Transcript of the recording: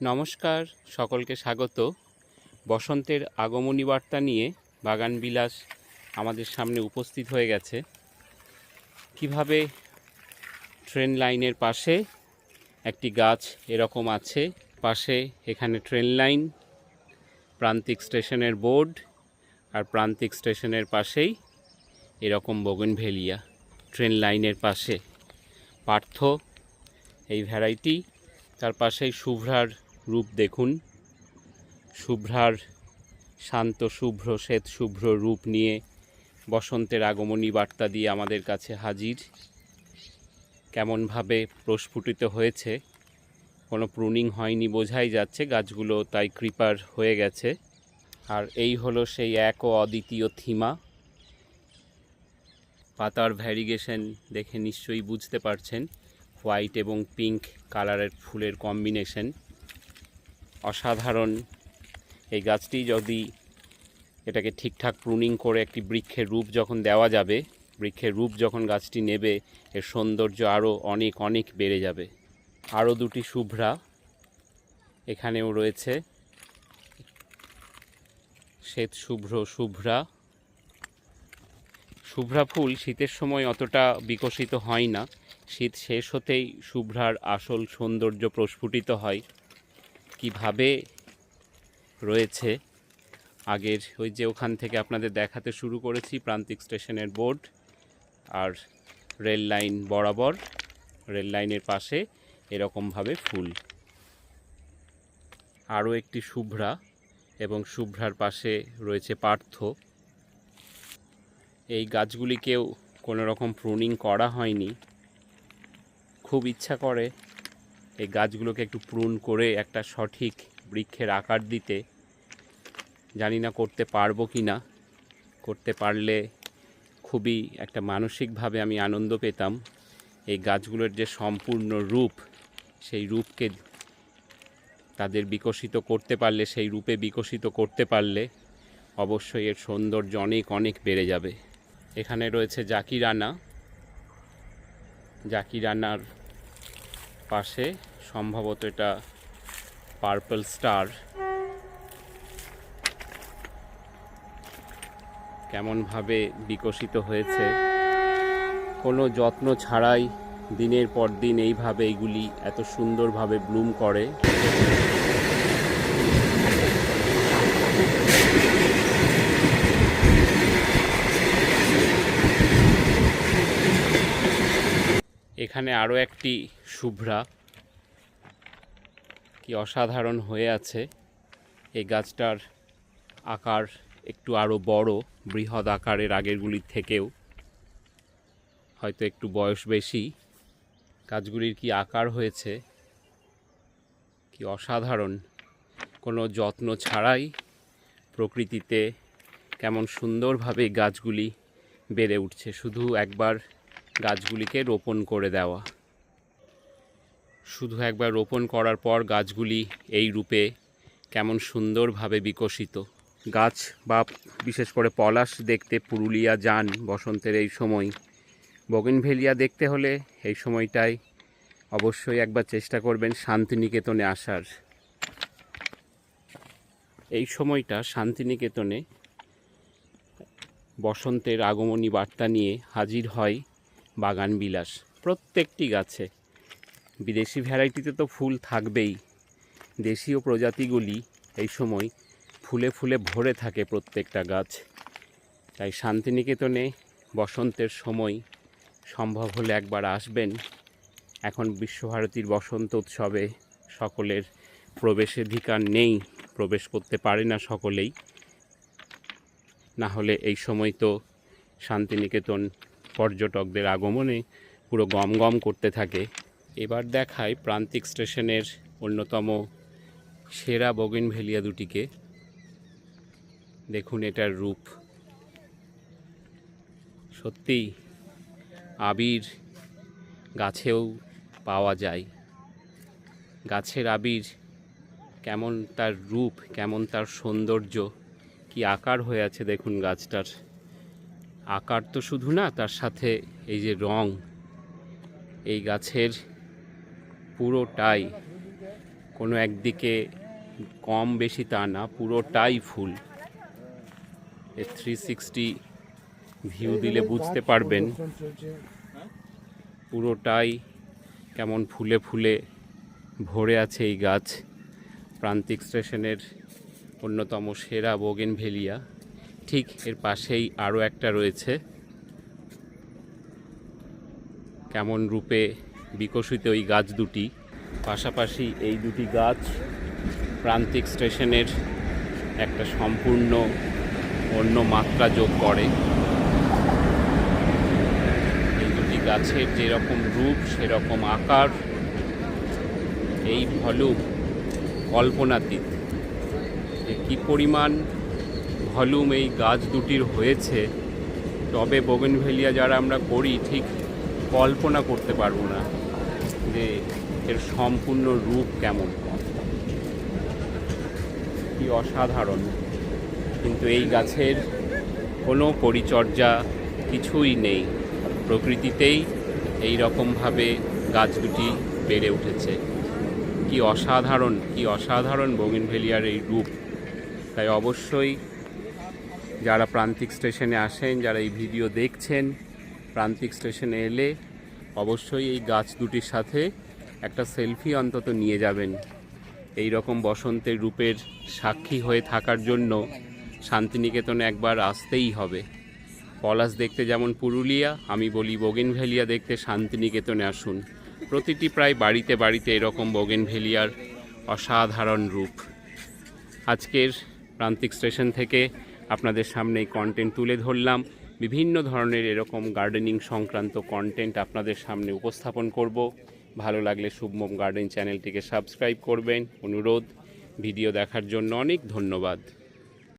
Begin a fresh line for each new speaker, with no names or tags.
নমস্কার, সকলকে স্বাগত। বসন্তের আগমনী বার্তা নিয়ে বাগান বিলাস আমাদের সামনে উপস্থিত হয়ে গেছে। কিভাবে ট্রেন লাইনের পাশে একটি গাছ এরকম আছে, পাশে এখানে ট্রেন লাইন, প্রান্তিক স্টেশনের বোর্ড, আর প্রান্তিক স্টেশনের পাশেই এরকম বোগেনভেলিয়া ট্রেন লাইনের পাশে। পার্থ এই ভ্যারাইটি, তার পাশেই শুভ্রার রূপ দেখুন। শুভ্রার শান্ত শুভ্র শ্বেত শুভ্র রূপ নিয়ে বসন্তের আগমনী বার্তা দিয়ে আমাদের কাছে হাজির। কেমনভাবে প্রস্ফুটিত হয়েছে, কোনো প্রুনিং হয়নি বোঝাই যাচ্ছে, গাছগুলো তাই ক্রিপার হয়ে গেছে। আর এই হলো সেই এক ও অদ্বিতীয় থিমা। পাতার ভ্যারিগেশন দেখে নিশ্চয়ই বুঝতে পারছেন, হোয়াইট এবং পিঙ্ক কালারের ফুলের কম্বিনেশন অসাধারণ। এই গাছটি যদি এটাকে ঠিকঠাক প্রুনিং করে একটি বৃক্ষের রূপ যখন দেওয়া যাবে, বৃক্ষের রূপ যখন গাছটি নেবে, এর সৌন্দর্য আরও অনেক অনেক বেড়ে যাবে। আরও দুটি শুভ্রা এখানেও রয়েছে, শ্বেত শুভ্র শুভ্রা। শুভ্রা ফুল শীতের সময় অতটা বিকশিত হয় না, শীত শেষ হতেই শুভ্রার আসল সৌন্দর্য প্রস্ফুটিত হয়। কিভাবে রয়েছে আগের ওই যে ওখান থেকে আপনাদের দেখাতে শুরু করেছি, প্রান্তিক স্টেশনের বোর্ড আর রেল লাইন বরাবর, রেল লাইনের পাশে এরকমভাবে ফুল। আরও একটি শুভ্রা এবং শুভ্রার পাশে রয়েছে পার্থ। এই গাছগুলিকেও কোনো রকম প্রুনিং করা হয়নি। খুব ইচ্ছা করে এই গাছগুলোকে একটু প্রুন করে একটা সঠিক বৃক্ষের আকার দিতে, জানি না করতে পারবো কি না। করতে পারলে খুবই একটা মানসিকভাবে আমি আনন্দ পেতাম। এই গাছগুলোর যে সম্পূর্ণ রূপ, সেই রূপকে তাদের বিকশিত করতে পারলে, সেই রূপে বিকশিত করতে পারলে অবশ্যই এর সৌন্দর্য অনেক অনেক বেড়ে যাবে। এখানে রয়েছে জাকিরানা, জাকিরানার পাশে সম্ভবত এটা পার্পল স্টার। কেমনভাবে বিকশিত হয়েছে, কোনো যত্ন ছাড়াই দিনের পর দিন এইভাবে এইগুলি এত সুন্দরভাবে ব্লুম করে। এখানে আরও একটি শুভ্রা, কি অসাধারণ হয়ে আছে। এই গাছটার আকার একটু আরও বড়, বৃহৎ আকারের আগেরগুলির থেকেও, হয়তো একটু বয়স বেশি। গাছগুলির কি আকার হয়েছে, কি অসাধারণ। কোনো যত্ন ছাড়াই প্রকৃতিতে কেমন সুন্দরভাবে গাছগুলি বেড়ে উঠছে, শুধু একবার গাছগুলিকে রোপণ করে দেওয়া। শুধু একবার রোপণ করার পর গাছগুলি এই রূপে কেমন সুন্দরভাবে বিকশিত। গাছ বা বিশেষ করে পলাশ দেখতে পুরুলিয়া যান বসন্তের এই সময়। বোগেনভেলিয়া দেখতে হলে এই সময়টায় অবশ্যই একবার চেষ্টা করবেন শান্তিনিকেতনে আসার। এই সময়টা শান্তিনিকেতনে বসন্তের আগমনী বার্তা নিয়ে হাজির হয় বাগান বিলাস। প্রত্যেকটি গাছে, বিদেশি ভ্যারাইটিতে তো ফুল থাকবেই, দেশীয় প্রজাতিগুলি এই সময় ফুলে ফুলে ভরে থাকে প্রত্যেকটা গাছ। তাই শান্তিনিকেতনে বসন্তের সময় সম্ভব হলে একবার আসবেন। এখন বিশ্বভারতীর বসন্ত উৎসবে সকলের প্রবেশাধিকার নেই, প্রবেশ করতে পারে না সকলেই। না হলে এই সময় তো শান্তিনিকেতন পর্যটকদের আগমনে পুরো গম গম করতে থাকে। এবার দেখায় প্রান্তিক স্টেশনের অন্যতম সেরা বোগেনভেলিয়া দুটিকে। দেখুন এটার রূপ, সত্যি আবির গাছেও পাওয়া যায়। গাছের আবির, কেমন তার রূপ, কেমন তার সৌন্দর্য, কি আকার হয়ে আছে দেখুন গাছটার। আকার তো শুধু না, তার সাথে এই যে রং, এই গাছের পুরোটাই কোনো একদিকে কম বেশি তা না, পুরোটাই ফুল। এর 360 ভিউ দিলে বুঝতে পারবেন পুরোটাই কেমন ফুলে ফুলে ভরে আছে এই গাছ। প্রান্তিক স্টেশনের অন্যতম সেরা বোগেনভেলিয়া। ঠিক এর পাশেই আরও একটা রয়েছে। কেমন রূপে বিকশিত এই গাছ দুটি, পাশাপাশি এই দুটি গাছ প্রান্তিক স্টেশনের একটা সম্পূর্ণ অন্য মাত্রা যোগ করে। এই দুটি গাছের যেরকম রূপ সেরকম আকার, এই ভলিউম কল্পনাতীত। যে কী পরিমাণ ভলিউম এই গাছ দুটির হয়েছে, তবে বোগেনভেলিয়া যারা আমরা করি ঠিক কল্পনা করতে পারবো না যে এর সম্পূর্ণ রূপ কেমন, কি অসাধারণ। কিন্তু এই গাছের কোনো পরিচর্যা কিছুই নেই, প্রকৃতিতেই এই রকমভাবে গাছ দুটি বেড়ে উঠেছে। কি অসাধারণ, কি অসাধারণ বোগেনভেলিয়ার এই রূপ। তাই অবশ্যই যারা প্রান্তিক স্টেশনে আসেন, যারা এই ভিডিও দেখছেন, প্রান্তিক স্টেশনে এলে অবশ্যই এই গাছ দুটির সাথে একটা সেলফি অন্তত নিয়ে যাবেন। এই রকম বসন্তের রূপের সাক্ষী হয়ে থাকার জন্য শান্তিনিকেতনে একবার আসতেই হবে। পলাশ দেখতে যেমন পুরুলিয়া, আমি বলি বোগেনভেলিয়া দেখতে শান্তিনিকেতনে আসুন। প্রতিটি প্রায় বাড়িতে বাড়িতে এরকম বোগেনভেলিয়ার অসাধারণ রূপ। আজকের প্রান্তিক স্টেশন থেকে আপনাদের সামনে এই কন্টেন্ট তুলে ধরলাম। বিভিন্ন ধরনের এরকম গার্ডেনিং সংক্রান্ত কন্টেন্ট আপনাদের সামনে উপস্থাপন করব। ভালো লাগলে শুভমম গার্ডেন চ্যানেলটিকে সাবস্ক্রাইব করবেন। অনুরোধ। ভিডিও দেখার জন্য অনেক ধন্যবাদ।